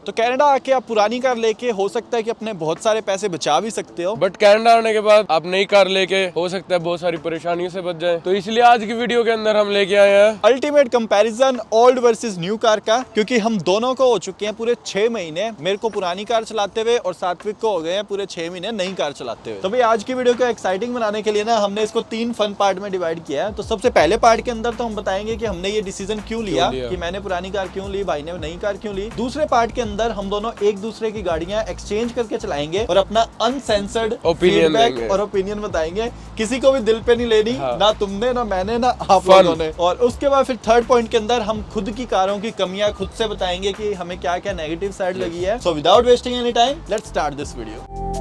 तो कनाडा आके आप पुरानी कार लेके हो सकता है कि अपने बहुत सारे पैसे बचा भी सकते हो, बट कनाडा आने के बाद आप नई कार लेके हो सकता है बहुत सारी परेशानियों से बच जाए। तो इसलिए आज की वीडियो के अंदर हम लेके आए हैं ultimate comparison old versus new car का, क्योंकि हम दोनों को हो चुके हैं पूरे 6 महीने, मेरे को पुरानी कार चलाते हुए और सात्विक को हो गए हैं पूरे 6 महीने नई कार चलाते हुए। तो भाई आज की वीडियो को एक्साइटिंग बनाने के लिए ना हमने इसको 3 फन पार्ट में डिवाइड किया है। तो सबसे पहले पार्ट के अंदर तो हम बताएंगे कि हमने ये डिसीजन क्यों लिया कि मैंने पुरानी कार क्यों ली, भाई ने नई कार क्यों ली। दूसरे पार्ट के अंदर हम दोनों एक दूसरे की गाड़ियां एक्सचेंज करके चलाएंगे और अपना अनसेंसर्ड फीडबैक और ओपिनियन बताएंगे। किसी को भी दिल पे नहीं लेनी, ना तुमने ना मैंने ना आप लोगों ने। और उसके बाद फिर थर्ड पॉइंट के अंदर हम खुद की कारों की कमियां खुद से बताएंगे कि हमें क्या क्या नेगेटिव साइड लगी है। So without wasting any time let's start this video.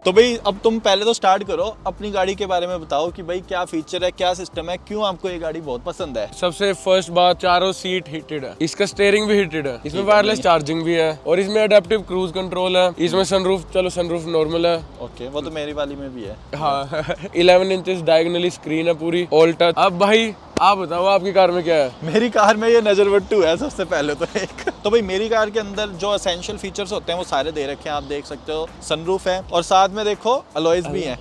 तो भाई अब तुम पहले तो स्टार्ट करो, अपनी गाड़ी के बारे में बताओ कि भाई क्या फीचर है, क्या सिस्टम है, क्यों आपको ये गाड़ी बहुत पसंद है। सबसे फर्स्ट बात, चारों सीट हीटेड है, इसका स्टीयरिंग भी हीटेड है, इसमें वायरलेस चार्जिंग भी है और इसमें अडेप्टिव क्रूज कंट्रोल है। इसमें सनरूफ, चलो सनरूफ नॉर्मल है, ओके वो तो मेरी वाली में भी है। हाँ 11 इंचेस डायगोनली स्क्रीन है पूरी, ऑल टच। अब भाई आप बताओ आपकी कार में क्या है। मेरी कार में ये नजरबट्टू है सबसे पहले तो एक। तो भाई मेरी कार के अंदर जो एसेंशियल फीचर्स होते हैं वो सारे दे रखे हैं, आप देख सकते हो। सनरूफ है और साथ में देखो अलॉयज भी हैं।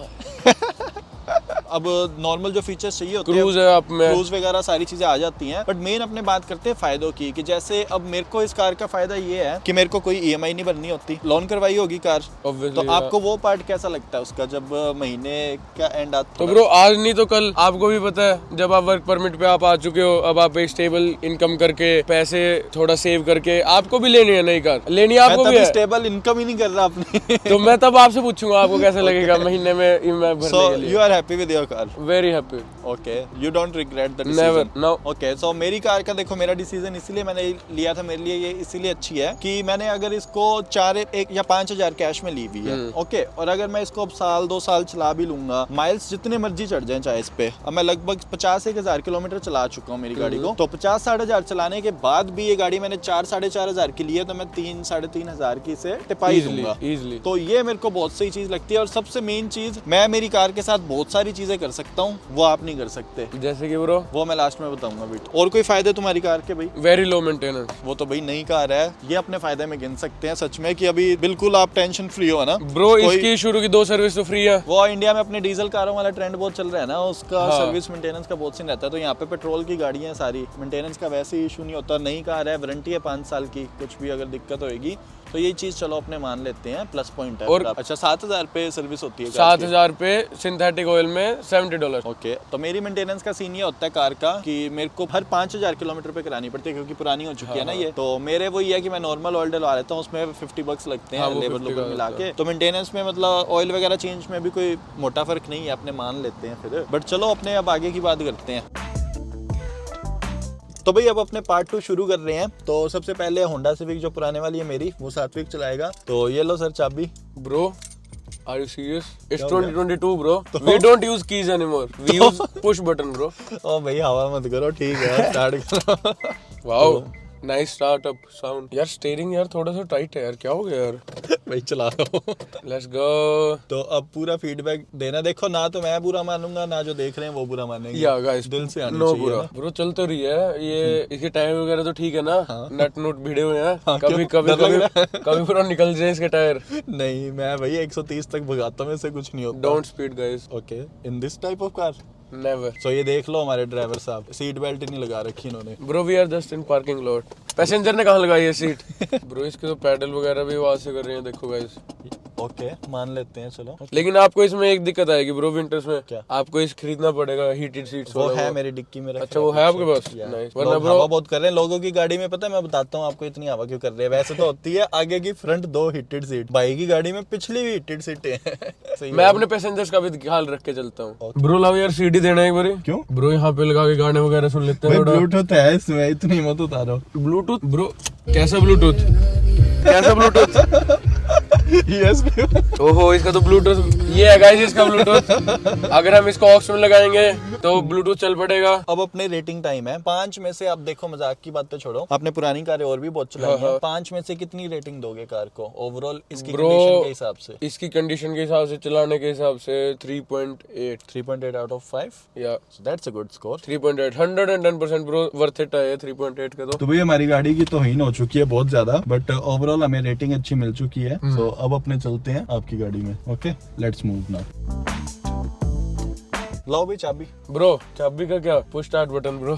अब नॉर्मल जो फीचर्स चाहिए होते हैं, क्रूज है, आप में क्रूज वगैरह सारी चीजें आ जाती हैं। बट मेन अपने बात करते हैं फायदों की, कि जैसे अब मेरे को इस कार का फायदा ये है कि मेरे को कोई ईएमआई नहीं भरनी होती, लोन करवाई होगी कार। तो आपको वो पार्ट कैसा लगता है उसका जब महीने का एंड आता है? तो ब्रो आज नहीं तो कल आपको भी पता है, जब आप वर्क परमिट पे आप आ चुके हो, अब आप एक स्टेबल इनकम करके पैसे थोड़ा सेव करके आपको भी लेनी है नई कार, लेनी आपको भी है। स्टेबल इनकम ही नहीं कर रहा अपनी। तो मैं तब आपसे पूछूंगा आपको कैसा लगेगा महीने में ईएमआई भरने के लिए। You are happy with your car? Very happy. Okay, you don't regret the decision? Never, no. Okay, so मेरी कार का देखो, मेरा डिसीजन इसलिए मैंने लिया था, मेरे लिए ये इसीलिए अच्छी है कि मैंने अगर इसको 1 या 5,000 कैश में ली हुई है, ओके, और अगर मैं इसको अब साल 2 साल चला भी लूंगा, माइल्स जितने मर्जी चढ़ जाए चाहे इस पे, अब मैं लगभग 50-1,000 किलोमीटर चला चुका हूँ मेरी गाड़ी को, तो 50-60,000 चलाने के बाद भी ये गाड़ी मैंने 4-4,500 की ली है, तो मैं 3-3,500 की से टिपाई दूंगा इजीली। तो ये मेरे को बहुत सही चीज लगती है। और सबसे मेन चीज, मैं मेरी कार के साथ बहुत सारी चीजें कर सकता हूँ, वो आप नहीं कर सकते। जैसे कि ब्रो वो मैं लास्ट में बताऊंगा बेट। और कोई फायदे तुम्हारी कार के भाई? Very low maintenance. वो तो भाई नई कार है, ये अपने फायदे में गिन सकते हैं सच में कि अभी बिल्कुल आप टेंशन फ्री हो ना ब्रो। इसकी शुरू की 2 सर्विस तो फ्री है। वो इंडिया में अपने डीजल कारों वाला ट्रेंड बहुत चल रहा है ना, उसका सर्विस मेंटेनेंस का बहुत सीन रहता है। तो यहाँ पे पेट्रोल की गाड़ियां सारी मेंटेनेंस का वैसे ही इशू नहीं होता। नई कार है, वारंटी है 5 साल की, कुछ भी अगर दिक्कत होगी तो ये चीज चलो अपने मान लेते हैं, प्लस पॉइंट है। और अच्छा 7,000 पे सर्विस होती है? 7,000 पे सिंथेटिक ऑयल में $70। ओके, तो मेरी मेंटेनेंस का सीन ये होता है कार का कि मेरे को हर 5,000 किलोमीटर पे करानी पड़ती है, क्योंकि पुरानी हो चुकी है ना ये। तो मेरे वो ये है कि मैं नॉर्मल ऑयल डलवा लेता हूँ, उसमें $50 लगते हैं लेबर लोबर मिला के। तो मेंटेनेंस में मतलब ऑयल वगैरह चेंज में भी कोई मोटा फर्क नहीं है, अपने मान लेते हैं फिर। बट चलो अपने अब आगे की बात करते हैं। तो भाई अब अपने पार्ट 2 शुरू कर रहे हैं। तो सबसे पहले होंडा सिविक जो पुराने वाली है मेरी, वो सात्विक चलाएगा। तो ये लो सर चाबी। Bro are you serious? It's 2022 bro, we don't use keys anymore, we use push button bro. ओ भाई हवा मत करो, ठीक है स्टार्ट करो। Wow nice startup sound. यार स्टीयरिंग यार थोड़ा सा टाइट है यार, क्या हो गया यार? भाई चला रहा हूँ। Let's go. तो अब पूरा फीडबैक देना, देखो ना तो मैं बुरा मानूंगा ना जो देख रहे हैं वो बुरा मानेंगे। या गाइस दिल से आनी नो चाहिए बुरा। ब्रो चल तो रही है ये, इसके टायर वगैरह तो ठीक है ना? नट नोट भिड़े हुए हैं, कभी कभी कभी पूरा निकल जाए इसके टायर। नहीं मैं भाई 130 तक भगाता हूँ, इससे कुछ नहीं होता। Don't speed guys. Okay, in this type of car never. So ये देख लो हमारे ड्राइवर साहब, सीट बेल्ट नहीं लगा रखी इन्होंने। Bro we are just in parking lot. Passenger ने कहाँ लगाई है सीट? ब्रो इसके तो पैडल वगैरह भी आवाज से कर रहे हैं, देखो गाइस। ओके मान लेते हैं चलो। लेकिन आपको इसमें एक दिक्कत आएगी ब्रो, विंटर्स में क्या? आपको इस खरीदना पड़ेगा हीटेड सीट्स। वो है मेरी डिक्की में। अच्छा वो है आपके पास? नाइस। वरना ब्रो हवा बहुत कर रहे हैं लोगों की गाड़ी में, पता है मैं बताता हूँ आपको इतनी हवा क्यों कर रहे हैं। वैसे तो होती है आगे की फ्रंट 2 हीटेड सीट, भाई की गाड़ी में पिछली भी हीटेड सीटें हैं। मैं अपने पैसेंजर्स का भी ख्याल रख के चलता हूँ। ब्रो लाओ यार सीडी देना एक बारी। क्यों ब्रो? यहाँ पे लगा के गाने वगैरह सुन लेते हैं। ब्लूटूथ है इसमें, इतनी मत उतारो। Bluetooth bro? कैसा ब्लूटूथ? कैसा ब्लूटूथ? USB। ओहो, इसका तो ब्लूटूथ ये है गाइस, इसका ब्लूटूथ अगर हम इसको ऑक्स में लगाएंगे तो ब्लूटूथ चल पड़ेगा। अब अपने रेटिंग टाइम है 5 में से। आप देखो, मजाक की बातें छोड़ो, आपने पुरानी कारें और भी बहुत चलाई हैं, 5 में से कितनी रेटिंग दोगे कार को ओवरऑल इसकी कंडीशन के हिसाब से? इसकी कंडीशन के हिसाब से, चलाने के हिसाब से 3.8। 3.8 आउट ऑफ 5 या that's a good score. 3.8 110% bro, worth it है 3.8 का। तो भाई हमारी गाड़ी की तौहीन हो चुकी है बहुत ज्यादा, बट ओवरऑल हमें रेटिंग अच्छी मिल चुकी है। सो अब अपने चलते हैं आपकी गाड़ी में। Okay, let's move now. लाओ भाई चाबी। ब्रो चाबी का क्या, पुश स्टार्ट बटन ब्रो।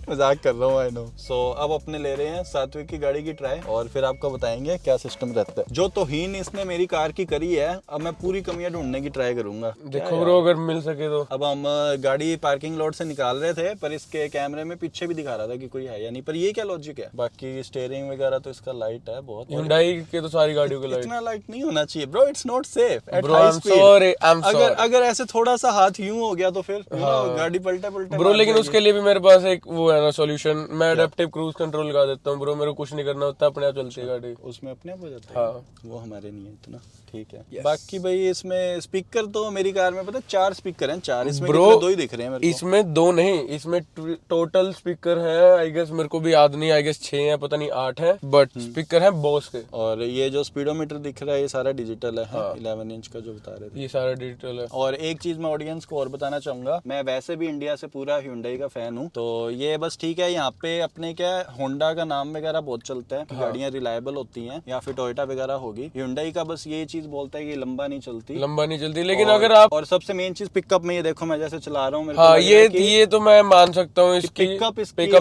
मजाक कर रहा हूँ, आई नो। सो अब अपने ले रहे हैं सात्विक की गाड़ी की ट्राई, और फिर आपको बताएंगे क्या सिस्टम रहता है। जो तौहीन इसने मेरी कार की करी है, अब मैं पूरी कमियां ढूंढने की ट्राई करूंगा। देखो ब्रो, अगर मिल सके तो। अब हम गाड़ी पार्किंग लॉट से निकाल रहे थे, पर इसके कैमरे में पीछे भी दिखा रहा था कि कोई है या नहीं, पर ये क्या लॉजिक है? बाकी स्टीयरिंग वगैरह तो इसका लाइट है बहुत। Hyundai के तो सारी गाड़ियों के लाइट। इतना लाइट नहीं होना चाहिए bro, it's not safe at bro, high I'm sorry, I'm speed. sorry। अगर ऐसे थोड़ा सा हाथ यूं हो गया तो फिर गाड़ी पलटे ब्रो, लेकिन उसके लिए भी मेरे पास एक वो है ना सॉल्यूशन। मैं अडेप्टिव क्रूज कंट्रोल लगा देता हूँ ब्रो, मेरे को कुछ नहीं करना होता, अपने आप चलती है गाड़ी। उसमें अपने आप हो जाता है। हाँ, वो हमारे नहीं है इतना, ठीक है। बाकी भाई इसमें स्पीकर तो मेरी कार में पता 4 स्पीकर हैं, 4 इसमें ब्रो 2 ही दिख रहे हैं मेरे को। इसमें 2 नहीं, इसमें टोटल स्पीकर है आई गेस, मेरे को भी याद नहीं, आई गेस 6 है, पता नहीं 8 है, बट स्पीकर है बॉस के। और ये जो स्पीडोमीटर दिख रहा है ये सारा डिजिटल है। हाँ। 11 इंच का जो बता रहे थे, ये सारा डिजिटल है। और एक चीज मैं ऑडियंस को और बताना चाहूंगा, मैं वैसे भी इंडिया से पूरा Hyundai का फैन हूँ, तो ये बस ठीक है। यहाँ पे अपने क्या होंडा का नाम वगैरह बहुत चलता है, गाड़ियाँ रिलायबल होती हैं, या फिर टोयोटा वगैरह होगी। Hyundai का बस ये चीज बोलता है कि लंबा नहीं चलती, लेकिन अगर आप, और सबसे मेन चीज पिकअप में, ये देखो मैं जैसे चला रहा हूँ, हाँ ये तो मैं मान सकता हूँ, इसकी पिकअप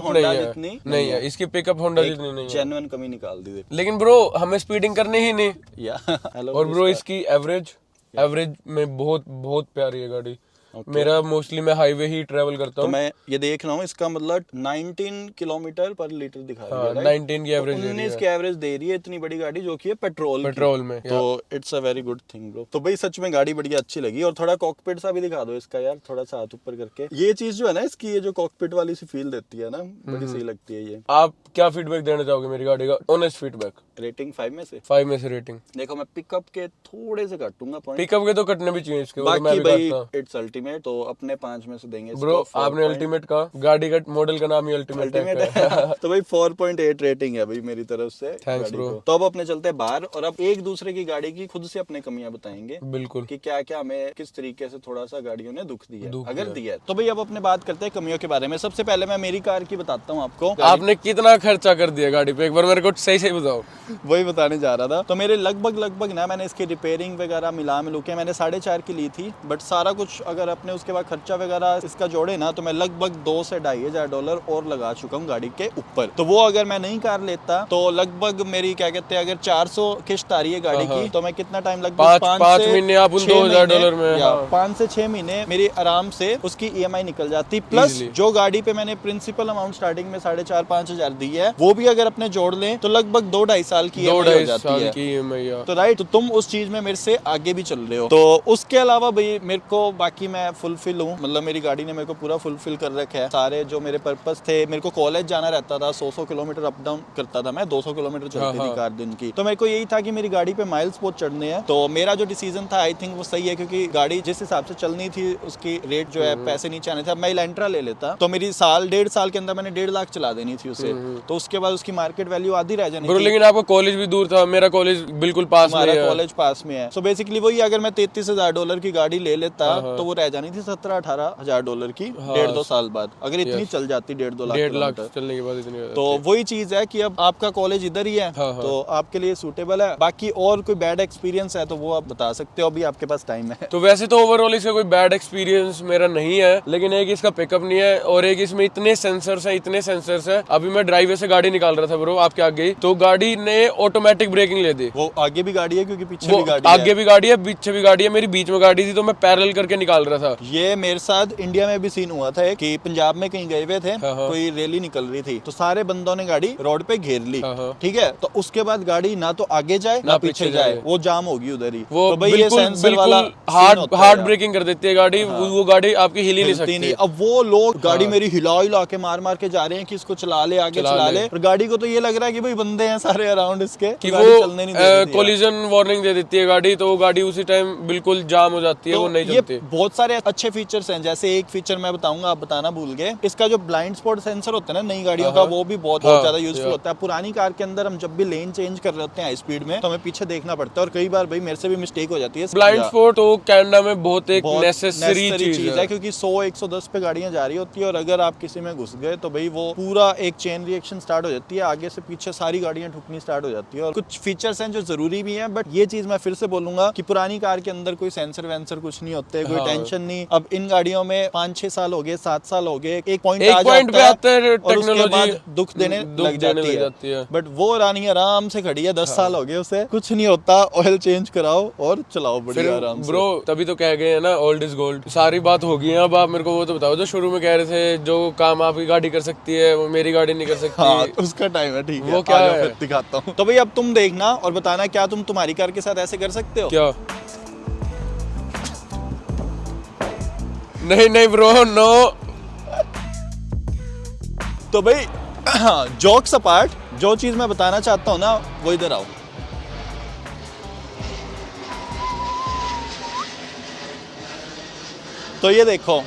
नहीं है, इसकी पिकअप होंडा जितनी नहीं है। जेन्युइन कमी निकाल दी। लेकिन ब्रो हमें स्पीडिंग करनी ही नहीं। या और ब्रो इसकी एवरेज में बहुत प्यारी है गाड़ी। मेरा मोस्टली मैं हाईवे ही ट्रेवल करता हूँ, तो मैं ये देख रहा हूँ इसका मतलब 19 किलोमीटर पर लीटर दिखा रहा है। 19 की एवरेज, 19 की एवरेज दे रही है इतनी बड़ी गाड़ी, जो कि है पेट्रोल में। तो it's a very good thing bro. तो भाई सच में गाड़ी बढ़िया अच्छी लगी। और थोड़ा कॉकपिट सा भी दिखा दो इसका यार, थोड़ा सा हाथ ऊपर करके। ये चीज जो है ना इसकी, ये जो कॉकपिट वाली सी फील देती है ना, बड़ी सही लगती है ये। आप क्या फीडबैक देना चाहोगे मेरी गाड़ी का, ऑनेस्ट फीडबैक? रेटिंग 5 में से 5 में से रेटिंग। देखो मैं पिकअप के थोड़े से काटूंगा पॉइंट, पिकअप के तो कटने भी चाहिए इसके, बाकी भाई इट्स अल्टीमेट, तो अपने 5 में से देंगे ब्रो। आपने अल्टीमेट का, गाड़ी का मॉडल का नाम ही अल्टीमेट है। तो भाई 4.8 रेटिंग है भाई मेरी तरफ से। Thanks bro. तो अब अपने चलते हैं बाहर, और अब एक दूसरे की गाड़ी की खुद से अपने कमियां बताएंगे, बिल्कुल, कि क्या क्या हमें किस तरीके से थोड़ा सा गाड़ियों ने दुख दिया, अगर दिया है। तो भाई अब अपने बात करते हैं कमियों के बारे में। सबसे पहले मैं मेरी कार की बताता हूँ आपको। आपने कितना खर्चा कर दिया गाड़ी पे, एक बार मेरे को सही बताओ। वही बताने जा रहा था। तो मेरे लगभग ना, मैंने इसकी रिपेयरिंग वगैरह मिलू के मैंने 4.5 की ली थी, बट सारा कुछ अगर अपने उसके बाद खर्चा वगैरह इसका जोड़े ना, तो मैं लगभग $2,000 से $2,500 और लगा चुका हूँ गाड़ी के ऊपर। तो वो अगर मैं नहीं कार लेता तो लगभग मेरी क्या कहते हैं, अगर 400 किश्त आ रही है गाड़ी की, तो मैं कितना टाइम लगभग 5 महीने आप उन $2,000 में, 5 से 6 महीने मेरी आराम से उसकी EMI निकल जाती। प्लस जो गाड़ी पे मैंने प्रिंसिपल अमाउंट स्टार्टिंग में 4,500-5 हजार दी है, वो भी अगर अपने जोड़ लें तो लगभग 2-2.5 साल की EMI हो जाती है। तो राइट, तो तुम उस चीज में मेरे से आगे भी चल रहे हो। तो उसके अलावा भाई मेरे को बाकी मैं फुलफिल हूँ, मतलब मेरी गाड़ी ने मेरे को पूरा फुलफिल कर रखा है। सारे जो मेरे पर्पस थे, मेरे को कॉलेज जाना रहता था, 100 किलोमीटर अप डाउन करता था मैं, 200 किलोमीटर चलती थी कार दिन की। तो मेरे को यही था कि मेरी गाड़ी पे माइल्स बहुत चढ़ने हैं। तो मेरा जो डिसीजन था, आई थिंक वो सही है, क्योंकि गाड़ी जिस हिसाब से चलनी थी उसकी रेट जो है पैसे नीचे आने थे। अब मैं इलेंट्रा ले लेता तो मेरी 1.5 साल के अंदर मैंने 1.5 लाख चला देनी थी उसे, तो उसके बाद उसकी मार्केट वैल्यू आधी रह जानी थी। लेकिन आपका कॉलेज भी दूर था, मेरा कॉलेज बिल्कुल पास में है। कॉलेज पास में है। सो बेसिकली वही, अगर मैं $33,000 की गाड़ी ले लेता तो वो रह जानी थी $17,000-18,000 की 1.5-2 साल बाद, अगर इतनी चल जाती 1.5-2 लाख चलने के बाद इतनी। तो वही चीज है कि अब आपका कॉलेज इधर ही है, तो आपके लिए सूटेबल है। बाकी और कोई बैड एक्सपीरियंस है तो वो आप बता सकते हो, अभी आपके पास टाइम है। तो वैसे तो ओवरऑल इसका कोई बैड एक्सपीरियंस मेरा नहीं है, लेकिन एक इसका पिकअप नहीं है, और एक इसमें इतने सेंसर्स है। अभी मैं ड्राइववे से गाड़ी निकाल रहा था ब्रो, आपके आगे, तो गाड़ी ने ऑटोमेटिक ब्रेकिंग ले दी। वो आगे भी गाड़ी है, क्योंकि पीछे भी गाड़ी आगे भी गाड़ी है, पीछे भी गाड़ी है, मेरी बीच में गाड़ी थी, तो मैं पैरेलल करके निकाल रहा रहा था। ये मेरे साथ इंडिया में भी सीन हुआ था कि पंजाब में कहीं गए हुए थे, कोई रैली निकल रही थी, तो सारे बंदों ने गाड़ी रोड पे घेर ली, ठीक है। तो उसके बाद गाड़ी ना तो आगे जाए ना पीछे जाए, वो जाम होगी उधर ही। वो तो भाई ये सेंसर वाला हार्ड ब्रेकिंग कर देती है गाड़ी, वो गाड़ी आपकी हिल ही नहीं सकती। अब वो लोग गाड़ी मेरी हिला के मार के जा रहे हैं कि इसको चला ले, आगे चला ले, और गाड़ी को तो ये लग रहा है कि भाई बंदे हैं सारे अराउंड इसके, कि गाड़ी वो चलने नहीं दे रही थी। कोलिजन वार्निंग दे देती है गाड़ी, तो वो गाड़ी उसी टाइम बिल्कुल जाम हो जाती है, वो नहीं ये चलती। बहुत सारे अच्छे फीचर्स हैं, जैसे एक फीचर मैं बताऊंगा, आप बताना भूल गए, इसका जो ब्लाइंड स्पॉट सेंसर होता है ना नई गाड़ियों का, वो भी बहुत ज्यादा यूजफुल होता है। पुरानी कार के अंदर हम जब भी लेन चेंज कर रहे होते हैं हाई स्पीड में, तो हमें पीछे देखना पड़ता है, और कई बार भाई मेरे से भी मिस्टेक हो जाती है। ब्लाइंड स्पॉट तो कनाडा में बहुत एक नेसेसरी चीज है, क्योंकि 100-110 पे गाड़ियां जा रही होती है, और अगर आप किसी में घुस गए तो भाई वो पूरा एक चेन रिएक्शन स्टार्ट हो जाती है, आगे से पीछे सारी गाड़ियां ठुकनी स्टार्ट हो जाती है। और कुछ फीचर्स हैं जो जरूरी भी हैं, बट ये चीज मैं फिर से बोलूंगा कि पुरानी कार के अंदर कोई सेंसर वेंसर कुछ नहीं होते, कोई टेंशन नहीं। अब इन गाड़ियों में 5-6 साल हो गए, 7 साल हो गए, एक पॉइंट पे आता है और उसके बाद दुख देने लग जाती है। बट वो रानी आराम से खड़ी है, 10 साल हो गए उसे, कुछ नहीं होता, ऑयल चेंज कराओ और चलाओ बढ़िया आराम से। ब्रो तभी तो कह गए हैं ना, ओल्ड इज गोल्ड। सारी बात हो गई है, अब आप मेरे को वो तो बताओ जो शुरू में कह रहे थे, जो काम आपकी गाड़ी कर सकती है वो मेरी गाड़ी नहीं कर सकती। हाँ, उसका टाइम है, ठीक है, वो क्या है? फिर दिखाता हूँ। तो भाई अब तुम देखना और बताना क्या तुम तुम्हारी कार के साथ ऐसे कर सकते हो क्या? नहीं ब्रो, नो। तो भाई जोक्स अपार्ट, जो चीज मैं बताना चाहता हूँ ना, वो इधर आओ। तो ये देखो,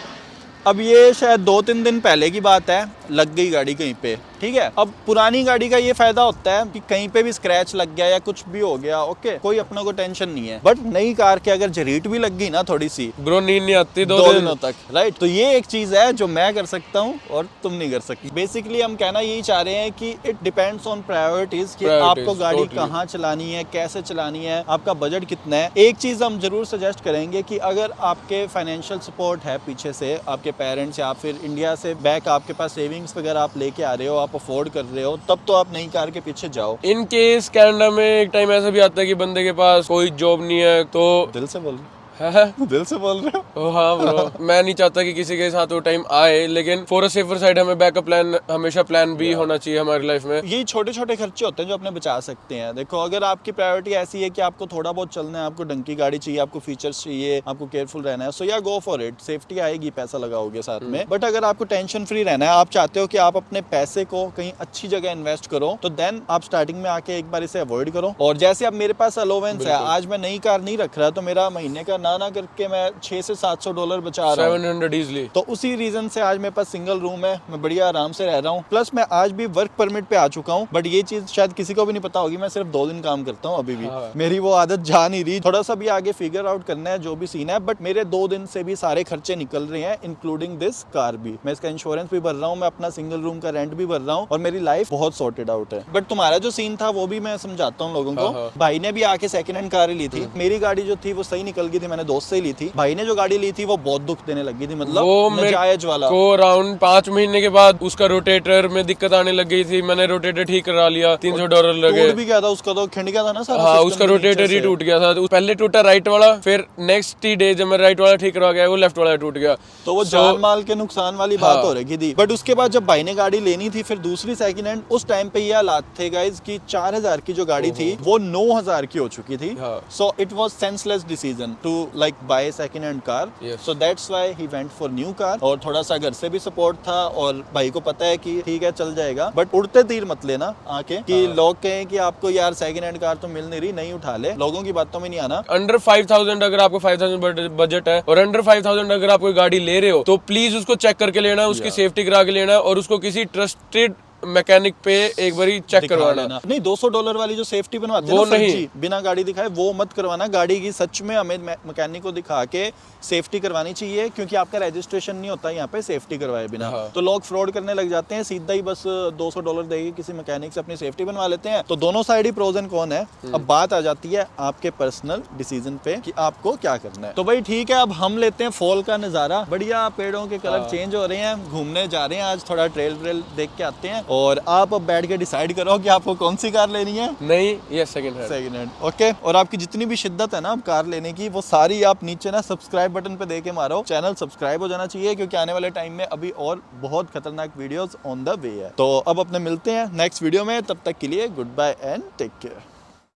अब ये शायद 2-3 दिन पहले की बात है, लग गई गाड़ी कहीं पे, ठीक है। अब पुरानी गाड़ी का ये फायदा होता है कि कहीं पे भी स्क्रैच लग गया या कुछ भी हो गया, ओके, कोई अपना को टेंशन नहीं है। बट नई कार के अगर झरीट भी लग गई ना थोड़ी सी, ब्रो नींद नहीं आती 2 दिनों तक, राइट। तो ये एक चीज है जो मैं कर सकता हूँ और तुम नहीं कर सकती। बेसिकली हम कहना यही चाह रहे हैं कि इट डिपेंड्स ऑन प्रायोरिटीज, कि आपको गाड़ी कहाँ चलानी है, कैसे चलानी है, आपका बजट कितना है। एक चीज हम जरूर सजेस्ट करेंगे कि अगर आपके फाइनेंशियल सपोर्ट है पीछे से, आपके पेरेंट्स या फिर इंडिया से बैक आपके पास सेविंग्स वगैरह आप लेके आ रहे हो, आप अफोर्ड कर रहे हो, तब तो आप नई कार के पीछे जाओ। इन केस कनाडा में एक टाइम ऐसा भी आता है कि बंदे के पास कोई जॉब नहीं है, तो दिल से बोल है दिल से बोल रहे हो। हाँ ब्रो, मैं नहीं चाहता कि किसी के साथ वो टाइम आए, लेकिन फॉर अ सेफर साइड हमें बैकअप प्लान, हमेशा प्लान भी होना चाहिए हमारी लाइफ में। ये छोटे छोटे खर्चे होते हैं जो अपने बचा सकते हैं। देखो, अगर आपकी प्रायोरिटी ऐसी है कि आपको थोड़ा बहुत चलना है, आपको डंकी गाड़ी चाहिए, आपको फीचर्स चाहिए, आपको केयरफुल रहना है, सो या गो फॉर इट, सेफ्टी आएगी, पैसा लगाओगे साथ में। बट अगर आपको टेंशन फ्री रहना है, आप चाहते हो कि आप अपने पैसे को कहीं अच्छी जगह इन्वेस्ट करो, तो देन आप स्टार्टिंग में आके एक बार इसे अवॉइड करो। और जैसे अब मेरे पास अलोवेंस है, आज मैं नई कार नहीं रख रहा, तो मेरा महीने का ना करके मैं $600 से $700 बचा रहा हूँ, 700 इजीली। तो उसी रीजन से आज मेरे पास सिंगल रूम है, मैं बढ़िया आराम से रह रहा हूँ। प्लस मैं आज भी वर्क परमिट पे आ चुका हूँ, बट ये चीज शायद किसी को भी नहीं पता होगी, मैं सिर्फ 2 दिन काम करता हूँ अभी भी। मेरी वो आदत जा नहीं रही, थोड़ा सा भी आगे फिगर आउट करना है जो भी सीन है, बट मेरे 2 दिन से भी सारे खर्चे निकल रहे हैं, इंक्लूडिंग दिस कार भी। मैं इसका इंश्योरेंस भी भर रहा हूँ, मैं अपना सिंगल रूम का रेंट भी भर रहा हूँ, और मेरी लाइफ बहुत सॉर्टेड आउट है। बट तुम्हारा जो सीन था वो भी मैं समझाता हूँ लोगों को। भाई ने भी आके सेकंड हैंड कार ली थी, मेरी गाड़ी जो थी वो सही निकल गई थी, मैंने दोस्त से ही ली थी। भाई ने जो गाड़ी ली थी वो बहुत दुख देने लगी थी, मतलब वो नजायज वाला। को अराउंड 5 महीने के बाद उसका रोटेटर में दिक्कत आने लग गई थी, मैंने रोटेटर ठीक करा लिया, $300 लगे। टूट भी गया था उसका, तो खिंड गया था ना सारा। हाँ, उसका रोटेटर ही टूट गया था। पहले टूटा राइट वाला, फिर नेक्स्ट ही डे जब मैं राइट वाला ठीक करवा गया, वो लेफ्ट वाला टूट गया। तो वो जान माल के नुकसान वाली बात हो रही थी। बट उसके बाद जब भाई ने गाड़ी लेनी थी, फिर दूसरी सेकंड हैंड, उस टाइम पे ये हालात थे गाइस कि 4000 की जो गाड़ी थी वो 9000 की हो चुकी थी। So it was senseless decision to like buy second hand car. So that's why he went for new car. और थोड़ा सा घर से भी सपोर्ट था, और भाई को पता है कि ठीक है चल जाएगा, बट उड़ते तीर मत लेना आके कि लोग कहें कि आपको यार सेकंड हैंड कार तो मिल नहीं रही, नहीं उठा ले। लोगों की बातों में नहीं आना। अंडर 5000 अगर आपको 5000 बजट है, और अंडर 5000 अगर आप कोई गाड़ी ले रहे हो, तो प्लीज उसको चेक करके लेना, उसकी सेफ्टी करा के लेना, और उसको किसी ट्रस्टेड मैकेनिक पे एक बारी चेक करवाना। नहीं, $200 वाली जो सेफ्टी बनवाते हैं वो ना नहीं, बिना गाड़ी दिखाए, वो मत करवाना। गाड़ी की सच में हमें मैकेनिक को दिखा के सेफ्टी करवानी चाहिए, क्योंकि आपका रजिस्ट्रेशन नहीं होता यहाँ पे सेफ्टी करवाए बिना। तो लोग फ्रॉड करने लग जाते हैं, सीधा ही बस $200 देके किसी मैकेनिक से अपनी सेफ्टी बनवा लेते हैं। तो दोनों साइड ही प्रोज एंड कॉन है। अब बात आ जाती है आपके पर्सनल डिसीजन पे कि आपको क्या करना है। तो भाई ठीक है, अब हम लेते हैं फॉल का नजारा। बढ़िया पेड़ों के कलर चेंज हो रहे हैं, घूमने जा रहे हैं आज, थोड़ा ट्रेल देख के आते हैं। और आप अब बैठ के डिसाइड करो कि आपको कौन सी कार लेनी है। नहीं, ये second hand. Second hand, okay. और आपकी जितनी भी शिद्दत है ना अब कार लेने की, वो सारी आप नीचे ना सब्सक्राइब बटन पे दे के मारो। चैनल सब्सक्राइब हो जाना चाहिए, क्योंकि आने वाले टाइम में अभी और बहुत खतरनाक वीडियोस ऑन द वे है। तो अब अपने मिलते हैं नेक्स्ट वीडियो में, तब तक के लिए goodbye and take care.